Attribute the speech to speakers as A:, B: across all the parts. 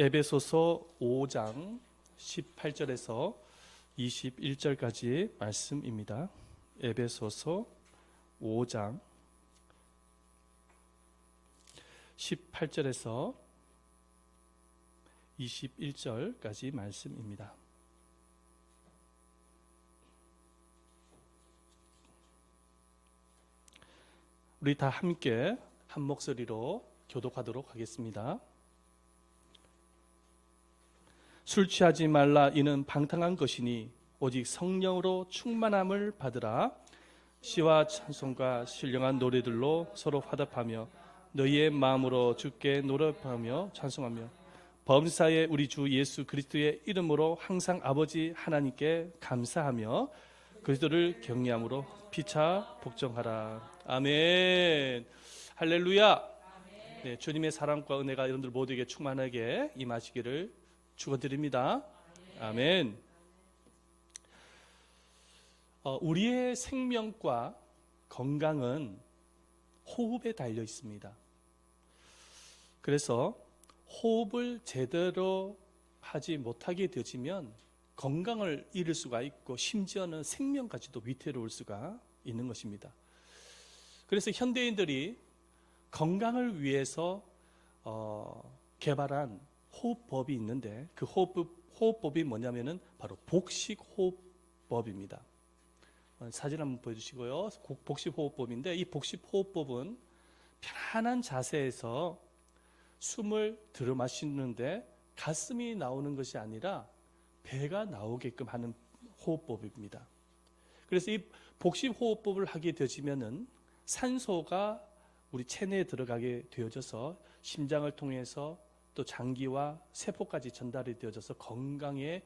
A: 에베소서 5장 18절에서 21절까지 말씀입니다. 에베소서 5장 18절에서 21절까지 말씀입니다. 우리 다 함께 한 목소리로 교독하도록 하겠습니다. 술 취하지 말라. 이는 방탕한 것이니 오직 성령으로 충만함을 받으라. 시와 찬송과 신령한 노래들로 서로 화답하며 너희의 마음으로 주께 노래하며 찬송하며 범사에 우리 주 예수 그리스도의 이름으로 항상 아버지 하나님께 감사하며 그리스도를 경외함으로 피차 복종하라. 아멘. 할렐루야. 네, 주님의 사랑과 은혜가 여러분들 모두에게 충만하게 임하시기를 축원드립니다. 아멘. 우리의 생명과 건강은 호흡에 달려 있습니다. 그래서 호흡을 제대로 하지 못하게 되어지면 건강을 잃을 수가 있고 심지어는 생명까지도 위태로울 수가 있는 것입니다. 그래서 현대인들이 건강을 위해서 개발한 호흡법이 있는데 그 호흡법이 뭐냐면은 바로 복식호흡법입니다. 사진 한번 보여주시고요. 복식호흡법인데 이 복식호흡법은 편안한 자세에서 숨을 들어 마시는데 가슴이 나오는 것이 아니라 배가 나오게끔 하는 호흡법입니다. 그래서 이 복식호흡법을 하게 되어지면은 산소가 우리 체내에 들어가게 되어져서 심장을 통해서 또 장기와 세포까지 전달이 되어져서 건강해질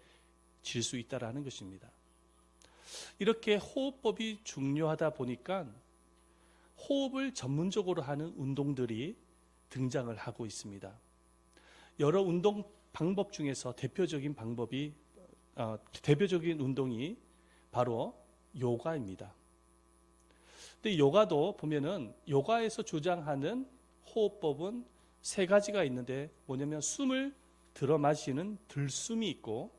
A: 수 있다라는 것입니다. 이렇게 호흡법이 중요하다 보니까 호흡을 전문적으로 하는 운동들이 등장을 하고 있습니다. 여러 운동 방법 중에서 대표적인 운동이 바로 요가입니다. 근데 요가도 보면은 요가에서 주장하는 호흡법은 세 가지가 있는데 뭐냐면 숨을 들어 마시는 들숨이 있고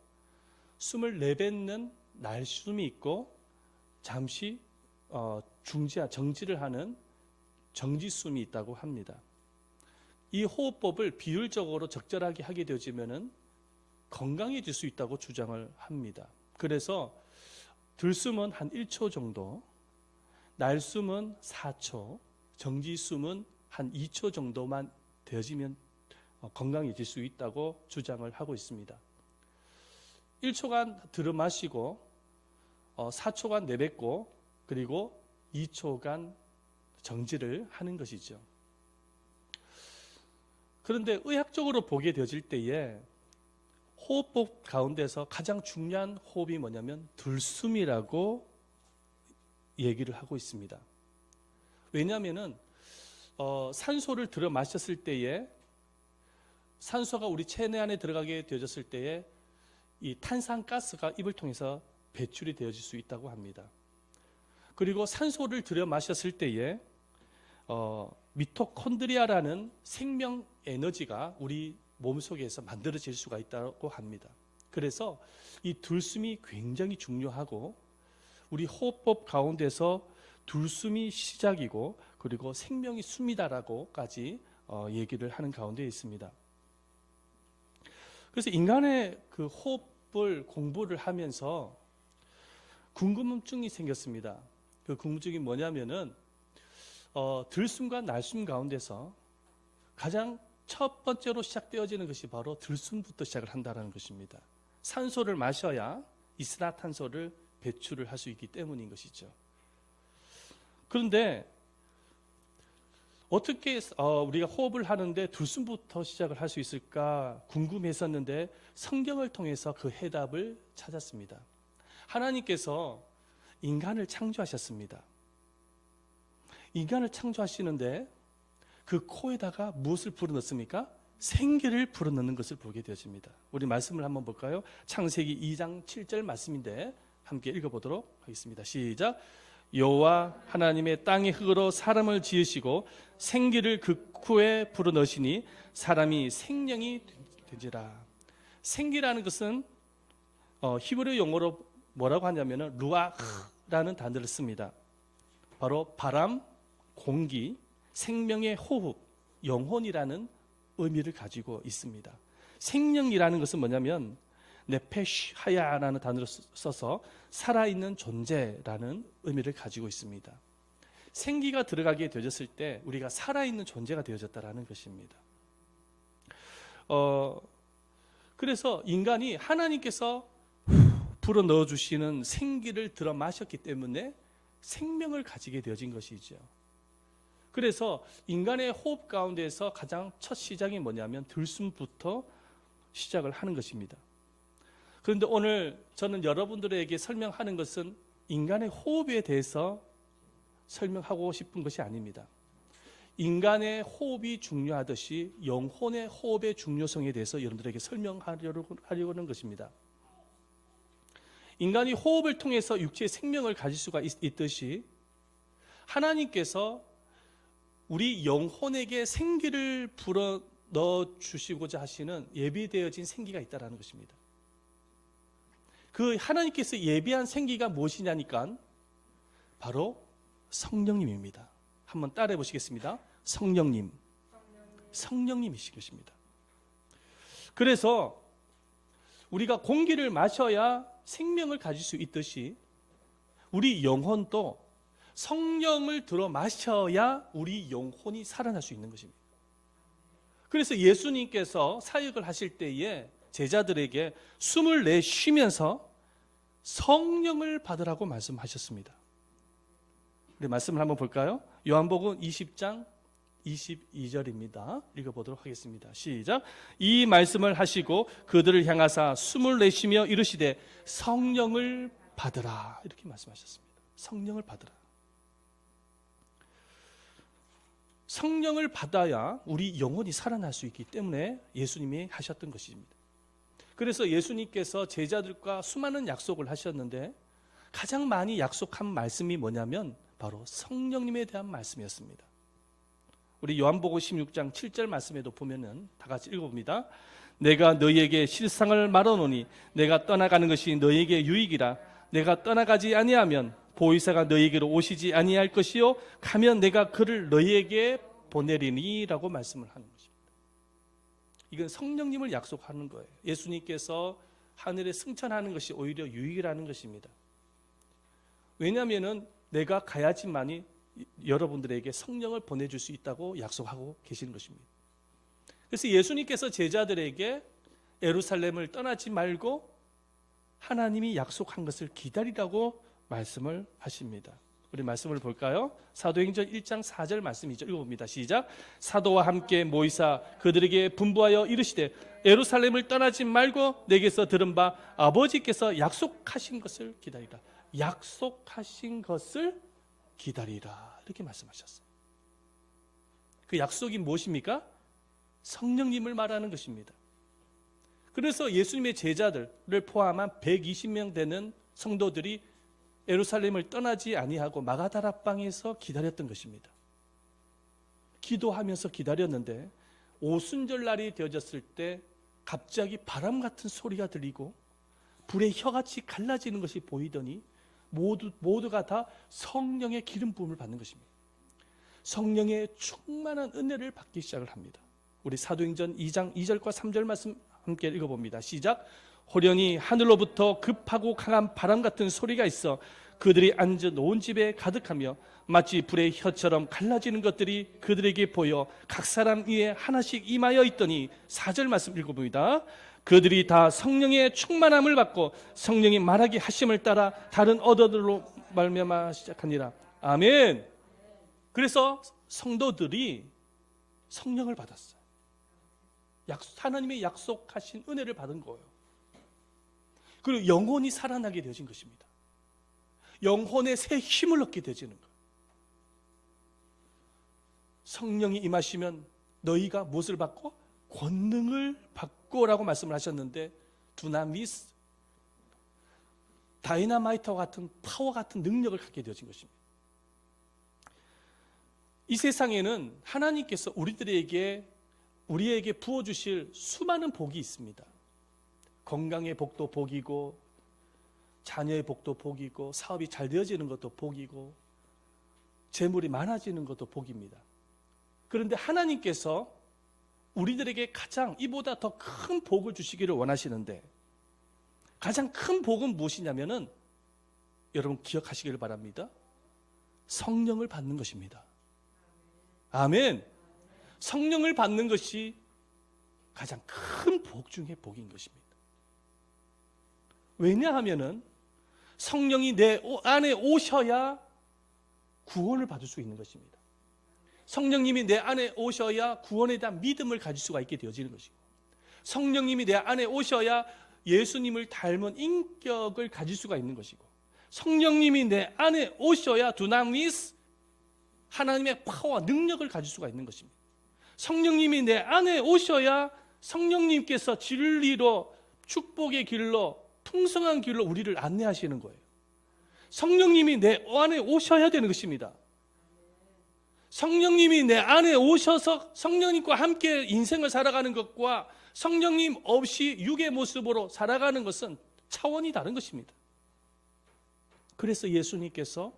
A: 숨을 내뱉는 날숨이 있고 잠시 정지를 하는 정지숨이 있다고 합니다. 이 호흡법을 비율적으로 적절하게 하게 되어지면은 건강해질 수 있다고 주장을 합니다. 그래서 들숨은 한 1초 정도, 날숨은 4초, 정지숨은 한 2초 정도만 되어지면 건강해질 수 있다고 주장을 하고 있습니다. 1초간 들어 마시고 4초간 내뱉고 그리고 2초간 정지를 하는 것이죠. 그런데 의학적으로 보게 되어질 때에 호흡법 가운데서 가장 중요한 호흡이 뭐냐면 들숨이라고 얘기를 하고 있습니다. 왜냐하면은 산소를 들어 마셨을 때에 산소가 우리 체내 안에 들어가게 되어졌을 때에 이 탄산가스가 입을 통해서 배출이 되어질 수 있다고 합니다. 그리고 산소를 들여 마셨을 때에 미토콘드리아라는 생명 에너지가 우리 몸속에서 만들어질 수가 있다고 합니다. 그래서 이 들숨이 굉장히 중요하고 우리 호흡법 가운데서 들숨이 시작이고 그리고 생명이 숨이다라고까지 얘기를 하는 가운데 있습니다. 그래서 인간의 그 호흡을 공부를 하면서 궁금증이 생겼습니다. 그 궁금증이 뭐냐면은 들숨과 날숨 가운데서 가장 첫 번째로 시작되어지는 것이 바로 들숨부터 시작을 한다는 것입니다. 산소를 마셔야 이산화탄소를 배출을 할 수 있기 때문인 것이죠. 그런데 어떻게 우리가 호흡을 하는데 들숨부터 시작을 할 수 있을까 궁금했었는데 성경을 통해서 그 해답을 찾았습니다. 하나님께서 인간을 창조하셨습니다. 인간을 창조하시는데 그 코에다가 무엇을 불어넣습니까? 생기를 불어넣는 것을 보게 되어집니다. 우리 말씀을 한번 볼까요? 창세기 2장 7절 말씀인데 함께 읽어보도록 하겠습니다. 시작. 여호와 하나님의 땅의 흙으로 사람을 지으시고 생기를 그 코에 불어넣으시니 사람이 생명이 되지라. 생기라는 것은 히브리 용어로 뭐라고 하냐면은 루아흐라는 단어를 씁니다. 바로 바람, 공기, 생명의 호흡, 영혼이라는 의미를 가지고 있습니다. 생명이라는 것은 뭐냐면 네페쉬 하야라는 단어를 써서 살아있는 존재라는 의미를 가지고 있습니다. 생기가 들어가게 되어졌을 때 우리가 살아있는 존재가 되어졌다라는 것입니다. 그래서 인간이 하나님께서 불어 넣어주시는 생기를 들어 마셨기 때문에 생명을 가지게 되어진 것이죠. 그래서 인간의 호흡 가운데서 가장 첫 시작이 뭐냐면 들숨부터 시작을 하는 것입니다. 그런데 오늘 저는 여러분들에게 설명하는 것은 인간의 호흡에 대해서 설명하고 싶은 것이 아닙니다. 인간의 호흡이 중요하듯이 영혼의 호흡의 중요성에 대해서 여러분들에게 설명하려고 하는 것입니다. 인간이 호흡을 통해서 육체의 생명을 가질 수가 있듯이 하나님께서 우리 영혼에게 생기를 불어 넣어 주시고자 하시는 예비되어진 생기가 있다는 것입니다. 그 하나님께서 예비한 생기가 무엇이냐니까 바로 성령님입니다. 한번 따라해 보시겠습니다. 성령님이신 것입니다. 그래서 우리가 공기를 마셔야 생명을 가질 수 있듯이 우리 영혼도 성령을 들어 마셔야 우리 영혼이 살아날 수 있는 것입니다. 그래서 예수님께서 사역을 하실 때에 제자들에게 숨을 내쉬면서 성령을 받으라고 말씀하셨습니다. 우리 말씀을 한번 볼까요? 요한복음 20장 22절입니다. 읽어보도록 하겠습니다. 시작. 이 말씀을 하시고 그들을 향하사 숨을 내쉬며 이르시되 성령을 받으라. 이렇게 말씀하셨습니다. 성령을 받으라. 성령을 받아야 우리 영혼이 살아날 수 있기 때문에 예수님이 하셨던 것입니다. 그래서 예수님께서 제자들과 수많은 약속을 하셨는데 가장 많이 약속한 말씀이 뭐냐면 바로 성령님에 대한 말씀이었습니다. 우리 요한복음 16장 7절 말씀에도 보면은 다 같이 읽어봅니다. 내가 너희에게 실상을 말하노니 내가 떠나가는 것이 너희에게 유익이라. 내가 떠나가지 아니하면 보혜사가 너희에게로 오시지 아니할 것이요 가면 내가 그를 너희에게 보내리니라고 말씀을 하는 것입니다. 이건 성령님을 약속하는 거예요. 예수님께서 하늘에 승천하는 것이 오히려 유익이라는 것입니다. 왜냐하면 내가 가야지만이 여러분들에게 성령을 보내줄 수 있다고 약속하고 계시는 것입니다. 그래서 예수님께서 제자들에게 예루살렘을 떠나지 말고 하나님이 약속한 것을 기다리라고 말씀을 하십니다. 우리 말씀을 볼까요? 사도행전 1장 4절 말씀이죠. 읽어봅니다. 시작. 사도와 함께 모이사 그들에게 분부하여 이르시되 예루살렘을 떠나지 말고 내게서 들은 바 아버지께서 약속하신 것을 기다리라. 약속하신 것을 기다리라. 이렇게 말씀하셨어요. 그 약속이 무엇입니까? 성령님을 말하는 것입니다. 그래서 예수님의 제자들을 포함한 120명 되는 성도들이 예루살렘을 떠나지 아니하고 마가다락방에서 기다렸던 것입니다. 기도하면서 기다렸는데 오순절날이 되어졌을 때 갑자기 바람 같은 소리가 들리고 불의 혀같이 갈라지는 것이 보이더니 모두가 다 성령의 기름 부음을 받는 것입니다. 성령의 충만한 은혜를 받기 시작을 합니다. 우리 사도행전 2장 2절과 3절 말씀 함께 읽어봅니다. 시작. 호련히 하늘로부터 급하고 강한 바람 같은 소리가 있어 그들이 앉아 놓은 집에 가득하며 마치 불의 혀처럼 갈라지는 것들이 그들에게 보여 각 사람 위에 하나씩 임하여 있더니 4절 말씀 읽어봅니다. 그들이 다 성령의 충만함을 받고 성령이 말하게 하심을 따라 다른 언어들로 말미암아 시작하니라. 아멘. 그래서 성도들이 성령을 받았어요. 하나님의 약속하신 은혜를 받은 거예요. 그리고 영혼이 살아나게 되어진 것입니다. 영혼의 새 힘을 얻게 되어지는 거예요. 성령이 임하시면 너희가 무엇을 받고? 권능을 받고라고 말씀을 하셨는데 두나미스, 다이나마이트와 같은 파워 같은 능력을 갖게 되어진 것입니다. 이 세상에는 하나님께서 우리들에게 우리에게 부어주실 수많은 복이 있습니다. 건강의 복도 복이고, 자녀의 복도 복이고, 사업이 잘 되어지는 것도 복이고, 재물이 많아지는 것도 복입니다. 그런데 하나님께서 우리들에게 가장 이보다 더 큰 복을 주시기를 원하시는데, 가장 큰 복은 무엇이냐면은 여러분 기억하시기를 바랍니다. 성령을 받는 것입니다. 아멘. 성령을 받는 것이 가장 큰 복 중의 복인 것입니다. 왜냐하면은 성령이 내 안에 오셔야 구원을 받을 수 있는 것입니다. 성령님이 내 안에 오셔야 구원에 대한 믿음을 가질 수가 있게 되어지는 것이고, 성령님이 내 안에 오셔야 예수님을 닮은 인격을 가질 수가 있는 것이고, 성령님이 내 안에 오셔야 두나미스, 하나님의 파워와 능력을 가질 수가 있는 것입니다. 성령님이 내 안에 오셔야 성령님께서 진리로, 축복의 길로, 풍성한 길로 우리를 안내하시는 거예요. 성령님이 내 안에 오셔야 되는 것입니다. 성령님이 내 안에 오셔서 성령님과 함께 인생을 살아가는 것과 성령님 없이 육의 모습으로 살아가는 것은 차원이 다른 것입니다. 그래서 예수님께서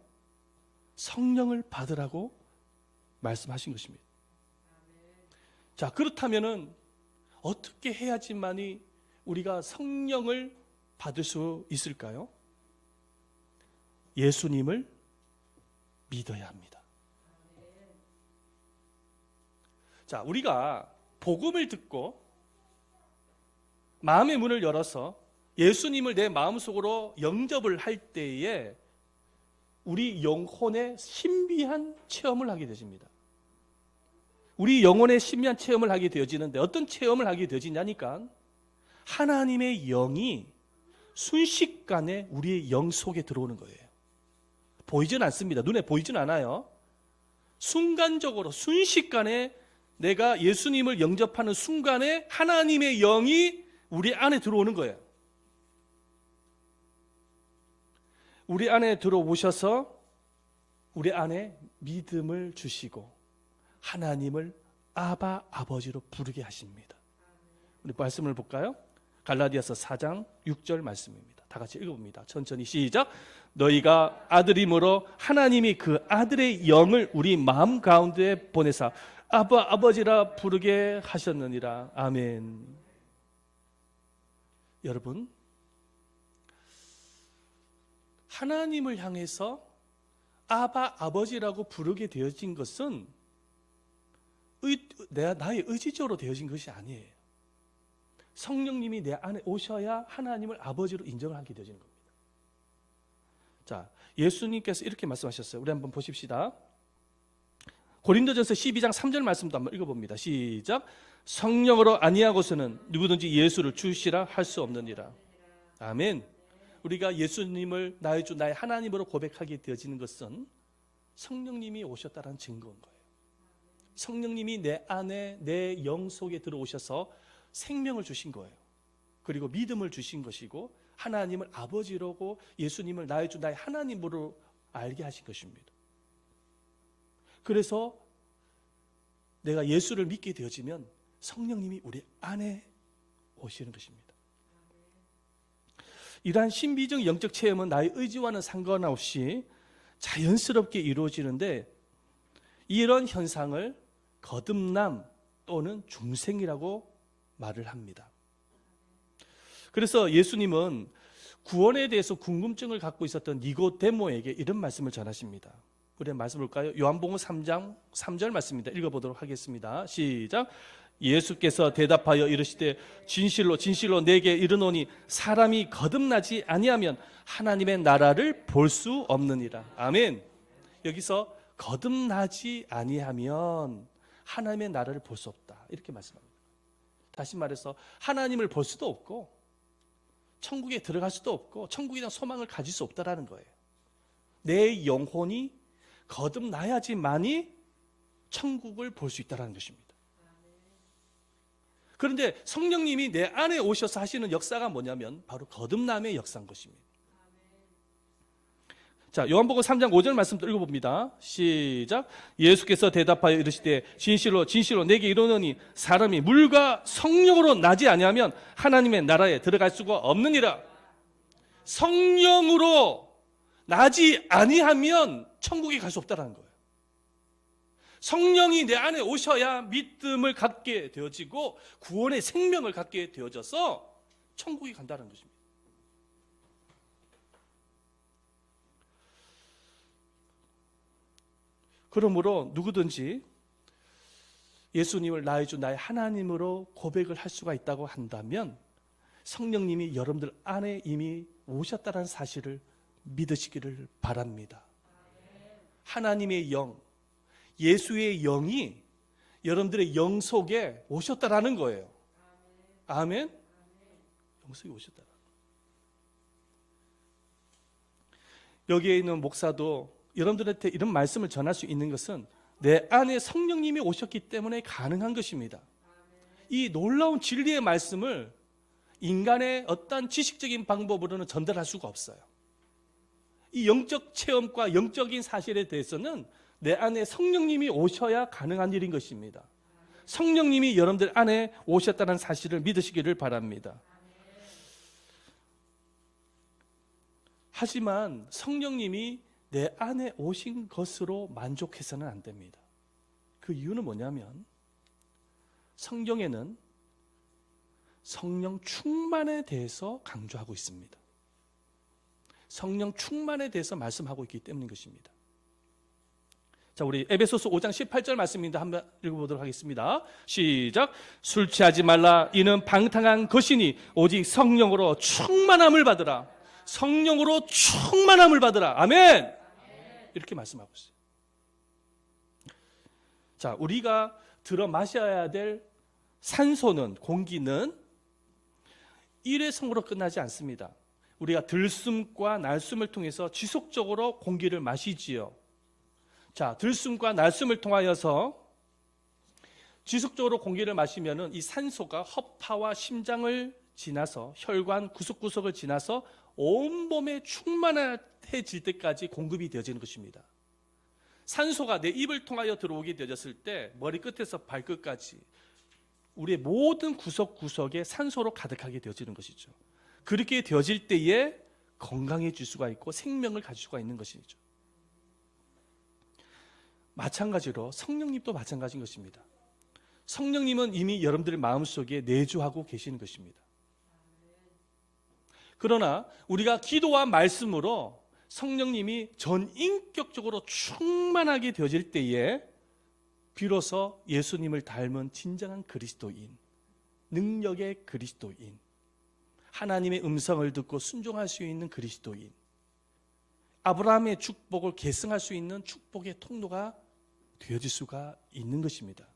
A: 성령을 받으라고 말씀하신 것입니다. 자, 그렇다면은 어떻게 해야지만이 우리가 성령을 받을 수 있을까요? 예수님을 믿어야 합니다. 자, 우리가 복음을 듣고 마음의 문을 열어서 예수님을 내 마음속으로 영접을 할 때에 우리 영혼의 신비한 체험을 하게 되십니다. 우리 영혼의 신비한 체험을 하게 되어지는데 어떤 체험을 하게 되어지냐니까 하나님의 영이 순식간에 우리의 영 속에 들어오는 거예요. 보이진 않습니다. 눈에 보이진 않아요. 순간적으로 순식간에 내가 예수님을 영접하는 순간에 하나님의 영이 우리 안에 들어오는 거예요. 우리 안에 들어오셔서 우리 안에 믿음을 주시고 하나님을 아바 아버지로 부르게 하십니다. 우리 말씀을 볼까요? 갈라디아서 4장 6절 말씀입니다. 다 같이 읽어봅니다. 천천히 시작. 너희가 아들임으로 하나님이 그 아들의 영을 우리 마음 가운데 보내사 아바 아버지라 부르게 하셨느니라. 아멘. 여러분, 하나님을 향해서 아바 아버지라고 부르게 되어진 것은 나의 의지적으로 되어진 것이 아니에요. 성령님이 내 안에 오셔야 하나님을 아버지로 인정을 하게 되어지는 겁니다. 자, 예수님께서 이렇게 말씀하셨어요. 우리 한번 보십시다. 고린도전서 12장 3절 말씀도 한번 읽어봅니다. 시작. 성령으로 아니하고서는 누구든지 예수를 주시라 할 수 없느니라. 아멘. 우리가 예수님을 나의 주 나의 하나님으로 고백하게 되어지는 것은 성령님이 오셨다는 증거인 거예요. 성령님이 내 안에 내 영 속에 들어오셔서 생명을 주신 거예요. 그리고 믿음을 주신 것이고 하나님을 아버지로고 예수님을 나의 주 나의 하나님으로 알게 하신 것입니다. 그래서 내가 예수를 믿게 되어지면 성령님이 우리 안에 오시는 것입니다. 이러한 신비적 영적 체험은 나의 의지와는 상관없이 자연스럽게 이루어지는데 이런 현상을 거듭남 또는 중생이라고 말을 합니다. 그래서 예수님은 구원에 대해서 궁금증을 갖고 있었던 니고데모에게 이런 말씀을 전하십니다. 우리 말씀 볼까요? 요한복음 3장 3절 말씀입니다. 읽어보도록 하겠습니다. 시작. 예수께서 대답하여 이르시되 진실로 진실로 내게 이르노니 사람이 거듭나지 아니하면 하나님의 나라를 볼 수 없느니라. 아멘. 여기서 거듭나지 아니하면 하나님의 나라를 볼 수 없다, 이렇게 말씀합니다. 다시 말해서 하나님을 볼 수도 없고 천국에 들어갈 수도 없고 천국에 대한 소망을 가질 수 없다라는 거예요. 내 영혼이 거듭나야지만이 천국을 볼 수 있다는 것입니다. 그런데 성령님이 내 안에 오셔서 하시는 역사가 뭐냐면 바로 거듭남의 역사인 것입니다. 자, 요한복음 3장 5절 말씀 읽어봅니다. 시작. 예수께서 대답하여 이르시되 진실로 진실로 내게 이르노니 사람이 물과 성령으로 나지 아니하면 하나님의 나라에 들어갈 수가 없느니라. 성령으로 나지 아니하면 천국에 갈 수 없다는 거예요. 성령이 내 안에 오셔야 믿음을 갖게 되어지고 구원의 생명을 갖게 되어져서 천국에 간다는 것입니다. 그러므로 누구든지 예수님을 나의 주 나의 하나님으로 고백을 할 수가 있다고 한다면 성령님이 여러분들 안에 이미 오셨다는 사실을 믿으시기를 바랍니다. 하나님의 영, 예수의 영이 여러분들의 영 속에 오셨다라는 거예요. 아멘. 영 속에 오셨다. 여기에 있는 목사도 여러분들한테 이런 말씀을 전할 수 있는 것은 내 안에 성령님이 오셨기 때문에 가능한 것입니다. 이 놀라운 진리의 말씀을 인간의 어떤 지식적인 방법으로는 전달할 수가 없어요. 이 영적 체험과 영적인 사실에 대해서는 내 안에 성령님이 오셔야 가능한 일인 것입니다. 성령님이 여러분들 안에 오셨다는 사실을 믿으시기를 바랍니다. 하지만 성령님이 내 안에 오신 것으로 만족해서는 안 됩니다. 그 이유는 뭐냐면 성경에는 성령 충만에 대해서 강조하고 있습니다. 성령 충만에 대해서 말씀하고 있기 때문인 것입니다. 자, 우리 에베소서 5장 18절 말씀입니다. 한번 읽어보도록 하겠습니다. 시작. 술 취하지 말라. 이는 방탕한 것이니 오직 성령으로 충만함을 받으라. 성령으로 충만함을 받으라. 아멘. 이렇게 말씀하고 있어요. 자, 우리가 들어 마셔야 될 산소는, 공기는 일회성으로 끝나지 않습니다. 우리가 들숨과 날숨을 통해서 지속적으로 공기를 마시지요. 자, 들숨과 날숨을 통하여서 지속적으로 공기를 마시면은 이 산소가 허파와 심장을 지나서 혈관 구석구석을 지나서 온몸에 충만해질 때까지 공급이 되어지는 것입니다. 산소가 내 입을 통하여 들어오게 되어졌을 때 머리끝에서 발끝까지 우리의 모든 구석구석에 산소로 가득하게 되어지는 것이죠. 그렇게 되어질 때에 건강해질 수가 있고 생명을 가질 수가 있는 것이죠. 마찬가지로 성령님도 마찬가지인 것입니다. 성령님은 이미 여러분들의 마음속에 내주하고 계시는 것입니다. 그러나 우리가 기도와 말씀으로 성령님이 전인격적으로 충만하게 되어질 때에 비로소 예수님을 닮은 진정한 그리스도인, 능력의 그리스도인, 하나님의 음성을 듣고 순종할 수 있는 그리스도인, 아브라함의 축복을 계승할 수 있는 축복의 통로가 되어질 수가 있는 것입니다.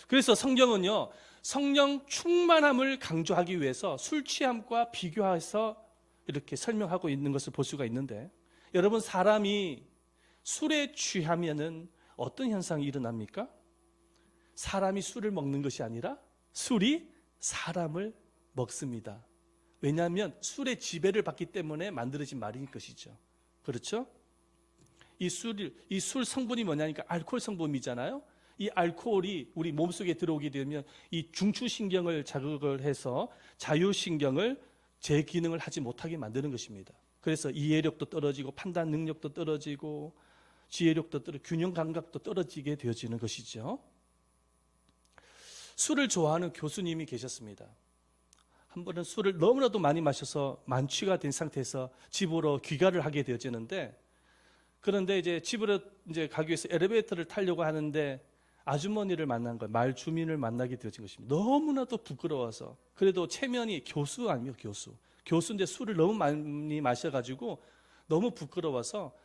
A: 그래서 성경은요, 성령 충만함을 강조하기 위해서 술 취함과 비교해서 이렇게 설명하고 있는 것을 볼 수가 있는데, 여러분, 사람이 술에 취하면은 어떤 현상이 일어납니까? 사람이 술을 먹는 것이 아니라 술이 사람을 먹습니다. 왜냐하면 술의 지배를 받기 때문에 만들어진 말인 것이죠. 그렇죠? 이 술 성분이 뭐냐니까 알코올 성분이잖아요. 이 알코올이 우리 몸속에 들어오게 되면 이 중추신경을 자극을 해서 자율신경을 제 기능을 하지 못하게 만드는 것입니다. 그래서 이해력도 떨어지고 판단 능력도 떨어지고 지혜력도 떨어지고 균형 감각도 떨어지게 되어지는 것이죠. 술을 좋아하는 교수님이 계셨습니다. 한 번은 술을 너무나도 많이 마셔서 만취가 된 상태에서 집으로 귀가를 하게 되어지는데, 그런데 이제 집으로 이제 가기 위해서 엘리베이터를 타려고 하는데 아주머니를 만난 거예요. 마을 주민을 만나게 되어진 것입니다. 너무나도 부끄러워서. 그래도 체면이 교수 아니에요, 교수. 교수인데 술을 너무 많이 마셔가지고 너무 부끄러워서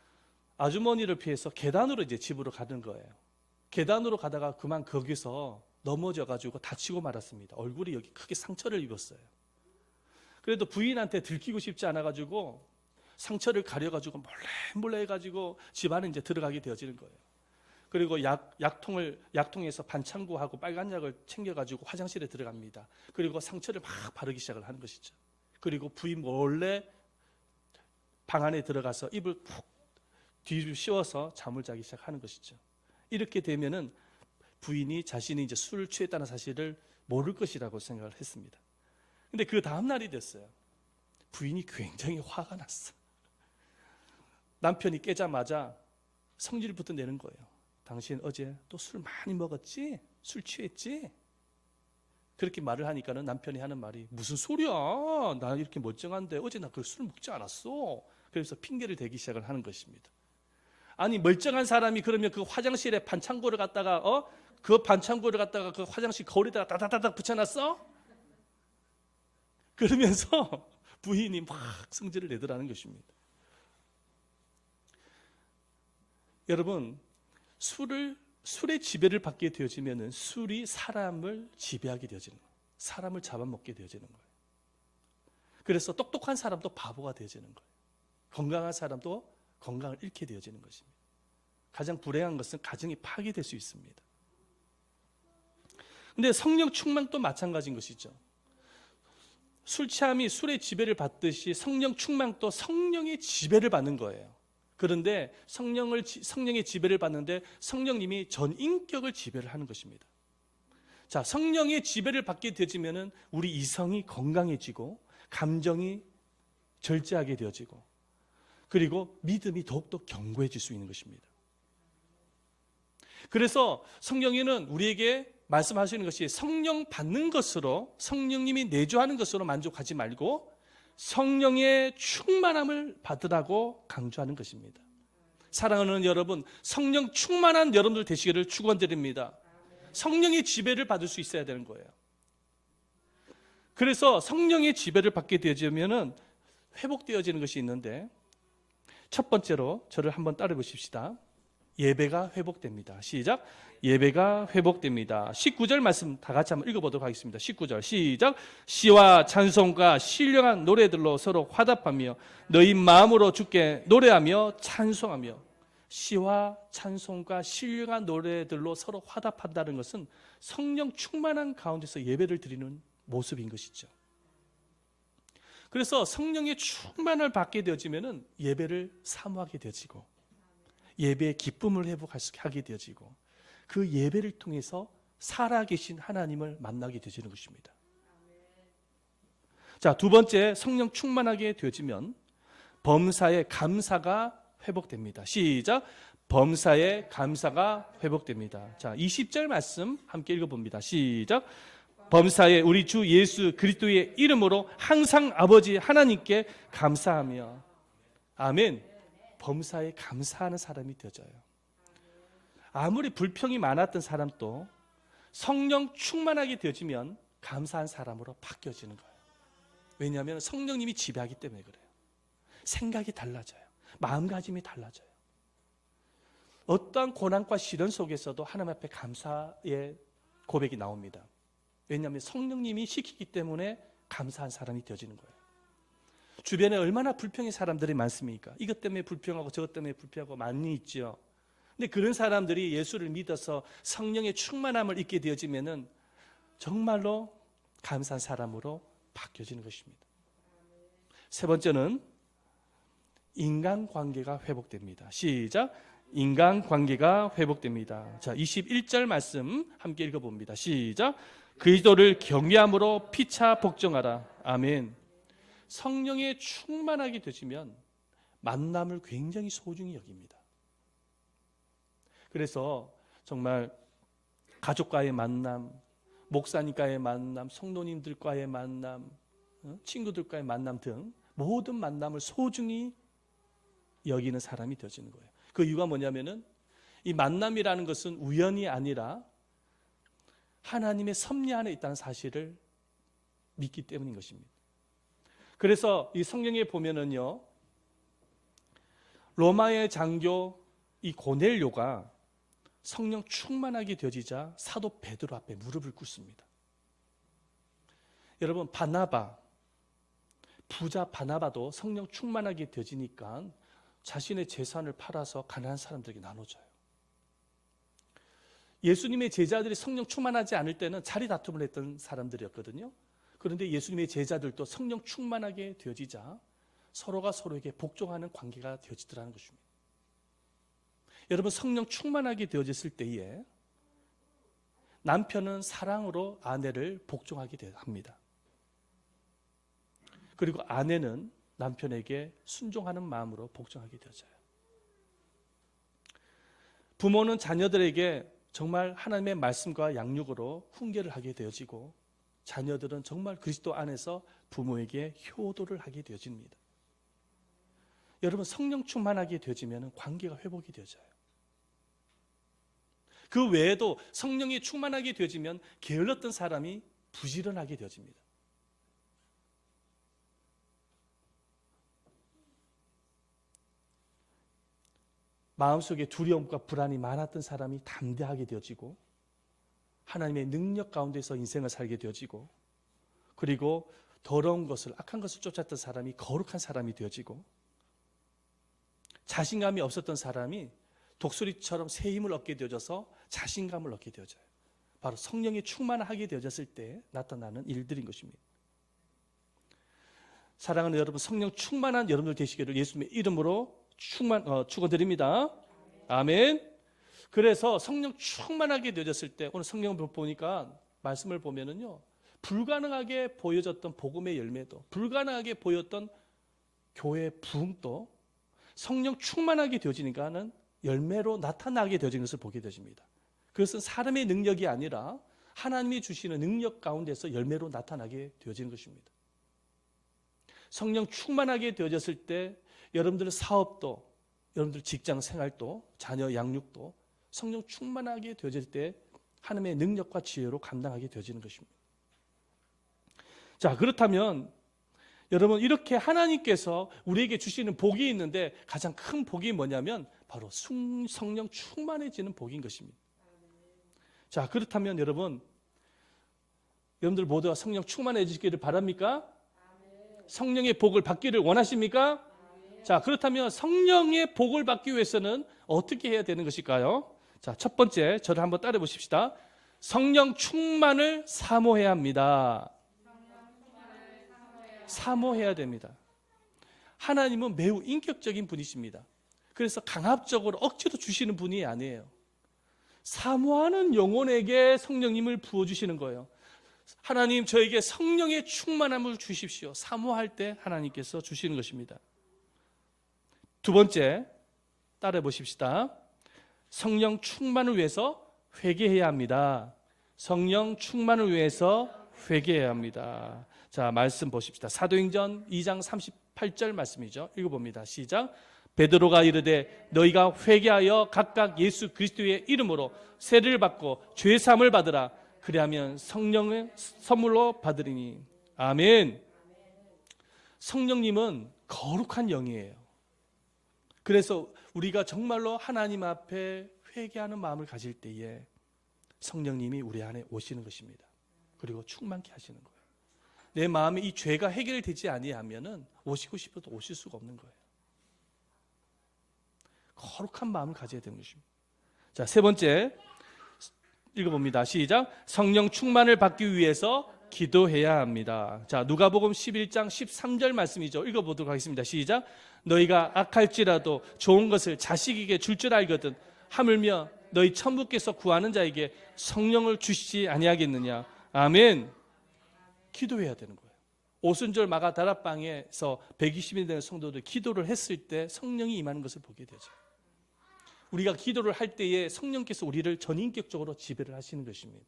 A: 아주머니를 피해서 계단으로 이제 집으로 가는 거예요. 계단으로 가다가 그만 거기서 넘어져가지고 다치고 말았습니다. 얼굴이 여기 크게 상처를 입었어요. 그래도 부인한테 들키고 싶지 않아가지고 상처를 가려가지고 몰래 해가지고 집 안에 이제 들어가게 되어지는 거예요. 그리고 약통에서 반창고하고 빨간 약을 챙겨가지고 화장실에 들어갑니다. 그리고 상처를 막 바르기 시작을 하는 것이죠. 그리고 부인 몰래 방 안에 들어가서 이불 푹 뒤집어씌워서 잠을 자기 시작하는 것이죠. 이렇게 되면은 부인이 자신이 이제 술을 취했다는 사실을 모를 것이라고 생각을 했습니다. 근데 그 다음 날이 됐어요. 부인이 굉장히 화가 났어. 남편이 깨자마자 성질부터 내는 거예요. 당신 어제 또 술 많이 먹었지? 술 취했지? 그렇게 말을 하니까는 남편이 하는 말이 무슨 소리야? 나 이렇게 멀쩡한데 어제 나 그 술 먹지 않았어. 그래서 핑계를 대기 시작을 하는 것입니다. 아니 멀쩡한 사람이 그러면 그 화장실에 반창고를 갖다가 그 반창고를 갖다가 그 화장실 거울에다가 다다다닥 붙여놨어? 그러면서 부인이 막 성질을 내더라는 것입니다. 여러분, 술의 지배를 받게 되어지면은 술이 사람을 지배하게 되어지는 거예요. 사람을 잡아먹게 되어지는 거예요. 그래서 똑똑한 사람도 바보가 되어지는 거예요. 건강한 사람도 건강을 잃게 되어지는 것입니다. 가장 불행한 것은 가정이 파괴될 수 있습니다. 근데 성령 충만도 마찬가지인 것이죠. 술 취함이 술의 지배를 받듯이 성령 충만도 성령의 지배를 받는 거예요. 그런데 성령의 지배를 받는데 성령님이 전 인격을 지배를 하는 것입니다. 자, 성령의 지배를 받게 되지면은 우리 이성이 건강해지고 감정이 절제하게 되어지고 그리고 믿음이 더욱더 견고해질 수 있는 것입니다. 그래서 성경에는 우리에게 말씀하시는 것이 성령 받는 것으로 성령님이 내주하는 것으로 만족하지 말고 성령의 충만함을 받으라고 강조하는 것입니다. 사랑하는 여러분, 성령 충만한 여러분들 되시기를 축원드립니다. 성령의 지배를 받을 수 있어야 되는 거예요. 그래서 성령의 지배를 받게 되어지면은 회복되어지는 것이 있는데 첫 번째로 저를 한번 따라 보십시다. 예배가 회복됩니다. 시작. 예배가 회복됩니다. 19절 말씀 다 같이 한번 읽어보도록 하겠습니다. 19절 시작. 시와 찬송과 신령한 노래들로 서로 화답하며 너희 마음으로 주께 노래하며 찬송하며. 시와 찬송과 신령한 노래들로 서로 화답한다는 것은 성령 충만한 가운데서 예배를 드리는 모습인 것이죠. 그래서 성령의 충만을 받게 되어지면은 예배를 사모하게 되어지고 예배의 기쁨을 회복하게 되어지고 그 예배를 통해서 살아계신 하나님을 만나게 되어지는 것입니다. 자, 두 번째, 성령 충만하게 되어지면 범사의 감사가 회복됩니다. 시작. 범사의 감사가 회복됩니다. 자, 20절 말씀 함께 읽어봅니다. 시작. 범사에 우리 주 예수 그리스도의 이름으로 항상 아버지 하나님께 감사하며. 아멘. 범사에 감사하는 사람이 되어져요. 아무리 불평이 많았던 사람도 성령 충만하게 되어지면 감사한 사람으로 바뀌어지는 거예요. 왜냐하면 성령님이 지배하기 때문에 그래요. 생각이 달라져요. 마음가짐이 달라져요. 어떠한 고난과 시련 속에서도 하나님 앞에 감사의 고백이 나옵니다. 왜냐하면 성령님이 시키기 때문에 감사한 사람이 되어지는 거예요. 주변에 얼마나 불평의 사람들이 많습니까? 이것 때문에 불평하고 저것 때문에 불평하고 많이 있죠. 근데 그런 사람들이 예수를 믿어서 성령의 충만함을 잊게 되어지면은 정말로 감사한 사람으로 바뀌어지는 것입니다. 세 번째는 인간관계가 회복됩니다. 시작. 인간관계가 회복됩니다. 자, 21절 말씀 함께 읽어봅니다. 시작. 그리스도를 경외함으로 피차 복종하라. 아멘. 성령에 충만하게 되시면 만남을 굉장히 소중히 여깁니다. 그래서 정말 가족과의 만남, 목사님과의 만남, 성도님들과의 만남, 친구들과의 만남 등 모든 만남을 소중히 여기는 사람이 되어지는 거예요. 그 이유가 뭐냐면은 이 만남이라는 것은 우연이 아니라 하나님의 섭리 안에 있다는 사실을 믿기 때문인 것입니다. 그래서 이 성경에 보면은요, 로마의 장교 이 고넬료가 성령 충만하게 되어지자 사도 베드로 앞에 무릎을 꿇습니다. 여러분, 부자 바나바도 성령 충만하게 되어지니까 자신의 재산을 팔아서 가난한 사람들에게 나눠줘요. 예수님의 제자들이 성령 충만하지 않을 때는 자리 다툼을 했던 사람들이었거든요. 그런데 예수님의 제자들도 성령 충만하게 되어지자 서로가 서로에게 복종하는 관계가 되어지더라는 것입니다. 여러분, 성령 충만하게 되어졌을 때에 남편은 사랑으로 아내를 복종하게 합니다. 그리고 아내는 남편에게 순종하는 마음으로 복종하게 되어져요. 부모는 자녀들에게 정말 하나님의 말씀과 양육으로 훈계를 하게 되어지고, 자녀들은 정말 그리스도 안에서 부모에게 효도를 하게 되어집니다. 여러분, 성령 충만하게 되어지면 관계가 회복이 되어져요. 그 외에도 성령이 충만하게 되어지면 게을렀던 사람이 부지런하게 되어집니다. 마음속에 두려움과 불안이 많았던 사람이 담대하게 되어지고, 하나님의 능력 가운데서 인생을 살게 되어지고, 그리고 더러운 것을, 악한 것을 쫓았던 사람이 거룩한 사람이 되어지고, 자신감이 없었던 사람이 독수리처럼 새 힘을 얻게 되어져서 자신감을 얻게 되어져요. 바로 성령이 충만하게 되어졌을 때 나타나는 일들인 것입니다. 사랑하는 여러분, 성령 충만한 여러분들 되시기를 예수님의 이름으로 축원드립니다. 아멘. 그래서 성령 충만하게 되어졌을 때, 오늘 성경을 보니까 말씀을 보면은요, 불가능하게 보여졌던 복음의 열매도, 불가능하게 보였던 교회의 부흥도 성령 충만하게 되어지니까는 열매로 나타나게 되어지는 것을 보게 되십니다. 그것은 사람의 능력이 아니라 하나님이 주시는 능력 가운데서 열매로 나타나게 되어지는 것입니다. 성령 충만하게 되어졌을 때 여러분들의 사업도, 여러분들 직장 생활도, 자녀 양육도 성령 충만하게 되어질 때 하나님의 능력과 지혜로 감당하게 되어지는 것입니다. 자, 그렇다면 여러분, 이렇게 하나님께서 우리에게 주시는 복이 있는데 가장 큰 복이 뭐냐면 바로 성령 충만해지는 복인 것입니다. 자, 그렇다면 여러분들 모두가 성령 충만해지기를 바랍니까? 성령의 복을 받기를 원하십니까? 자, 그렇다면 성령의 복을 받기 위해서는 어떻게 해야 되는 것일까요? 자, 첫 번째, 저를 한번 따라 보십시다. 성령 충만을 사모해야 합니다. 사모해야 됩니다. 하나님은 매우 인격적인 분이십니다. 그래서 강압적으로 억지로 주시는 분이 아니에요. 사모하는 영혼에게 성령님을 부어주시는 거예요. 하나님, 저에게 성령의 충만함을 주십시오. 사모할 때 하나님께서 주시는 것입니다. 두 번째, 따라 보십시다. 성령 충만을 위해서 회개해야 합니다. 성령 충만을 위해서 회개해야 합니다. 자, 말씀 보십시다. 사도행전 2장 38절 말씀이죠. 읽어봅니다. 시작. 베드로가 이르되 너희가 회개하여 각각 예수 그리스도의 이름으로 세례를 받고 죄 사함을 받으라. 그리하면 성령의 선물로 받으리니. 아멘. 성령님은 거룩한 영이에요. 그래서 우리가 정말로 하나님 앞에 회개하는 마음을 가질 때에 성령님이 우리 안에 오시는 것입니다. 그리고 충만케 하시는 거예요. 내 마음에 이 죄가 해결되지 아니하면은 오시고 싶어도 오실 수가 없는 거예요. 거룩한 마음을 가져야 되는 것입니다. 자, 세 번째 읽어봅니다. 시작. 성령 충만을 받기 위해서 기도해야 합니다. 자, 누가복음 11장 13절 말씀이죠. 읽어보도록 하겠습니다. 시작. 너희가 악할지라도 좋은 것을 자식에게 줄 줄 알거든 하물며 너희 천부께서 구하는 자에게 성령을 주시지 아니하겠느냐. 아멘. 기도해야 되는 거예요. 오순절 마가 다락방에서 120인 되는 성도들 기도를 했을 때 성령이 임하는 것을 보게 되죠. 우리가 기도를 할 때에 성령께서 우리를 전인격적으로 지배를 하시는 것입니다.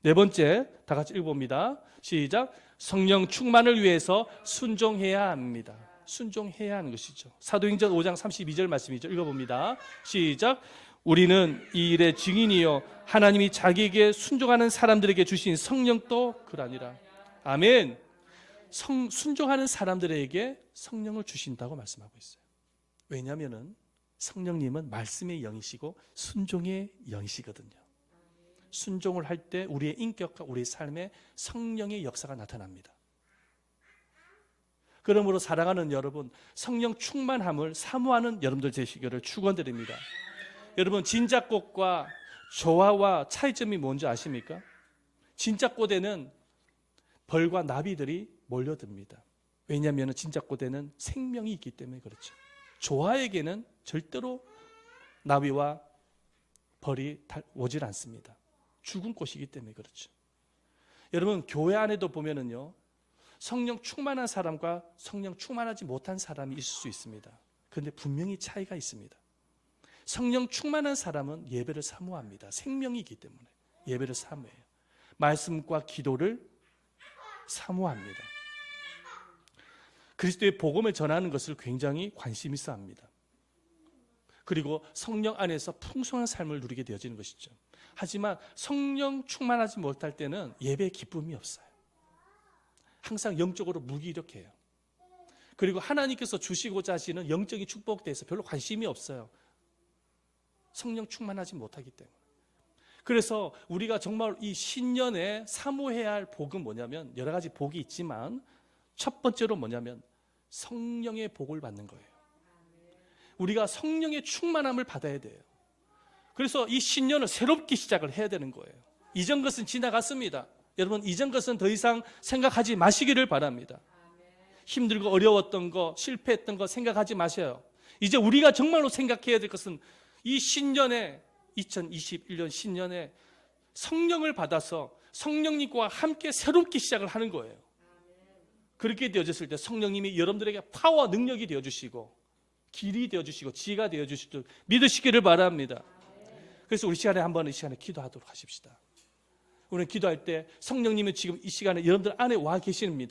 A: 네 번째, 다 같이 읽어봅니다. 시작. 성령 충만을 위해서 순종해야 합니다. 순종해야 하는 것이죠. 사도행전 5장 32절 말씀이죠. 읽어봅니다. 시작. 우리는 이 일의 증인이요 하나님이 자기에게 순종하는 사람들에게 주신 성령도 그러니라. 아멘. 순종하는 사람들에게 성령을 주신다고 말씀하고 있어요. 왜냐하면 성령님은 말씀의 영이시고 순종의 영이시거든요. 순종을 할 때 우리의 인격과 우리의 삶에 성령의 역사가 나타납니다. 그러므로 사랑하는 여러분, 성령 충만함을 사모하는 여러분들 되시기를 축원드립니다. 여러분, 진짜 꽃과 조화와 차이점이 뭔지 아십니까? 진짜 꽃에는 벌과 나비들이 몰려듭니다. 왜냐하면 진작고대는 생명이 있기 때문에 그렇죠. 조화에게는 절대로 나위와 벌이 오질 않습니다. 죽은 꽃이기 때문에 그렇죠. 여러분, 교회 안에도 보면은요, 성령 충만한 사람과 성령 충만하지 못한 사람이 있을 수 있습니다. 그런데 분명히 차이가 있습니다. 성령 충만한 사람은 예배를 사모합니다. 생명이기 때문에 예배를 사모해요. 말씀과 기도를 사모합니다. 그리스도의 복음을 전하는 것을 굉장히 관심 있어 합니다. 그리고 성령 안에서 풍성한 삶을 누리게 되어지는 것이죠. 하지만 성령 충만하지 못할 때는 예배에 기쁨이 없어요. 항상 영적으로 무기력해요. 그리고 하나님께서 주시고자 하시는 영적인 축복에 대해서 별로 관심이 없어요. 성령 충만하지 못하기 때문에. 그래서 우리가 정말 이 신년에 사모해야 할 복은 뭐냐면, 여러 가지 복이 있지만 첫 번째로 뭐냐면 성령의 복을 받는 거예요. 우리가 성령의 충만함을 받아야 돼요. 그래서 이 신년을 새롭게 시작을 해야 되는 거예요. 이전 것은 지나갔습니다. 여러분, 이전 것은 더 이상 생각하지 마시기를 바랍니다. 힘들고 어려웠던 거, 실패했던 거 생각하지 마세요. 이제 우리가 정말로 생각해야 될 것은 이 신년에, 2021년 신년에 성령을 받아서 성령님과 함께 새롭게 시작을 하는 거예요. 그렇게 되어졌을 때 성령님이 여러분들에게 파워, 능력이 되어주시고 길이 되어주시고 지혜가 되어주실 줄 믿으시기를 바랍니다. 그래서 우리 시간에 한번 이 시간에 기도하도록 하십시다. 우리는 기도할 때 성령님은 지금 이 시간에 여러분들 안에 와 계십니다.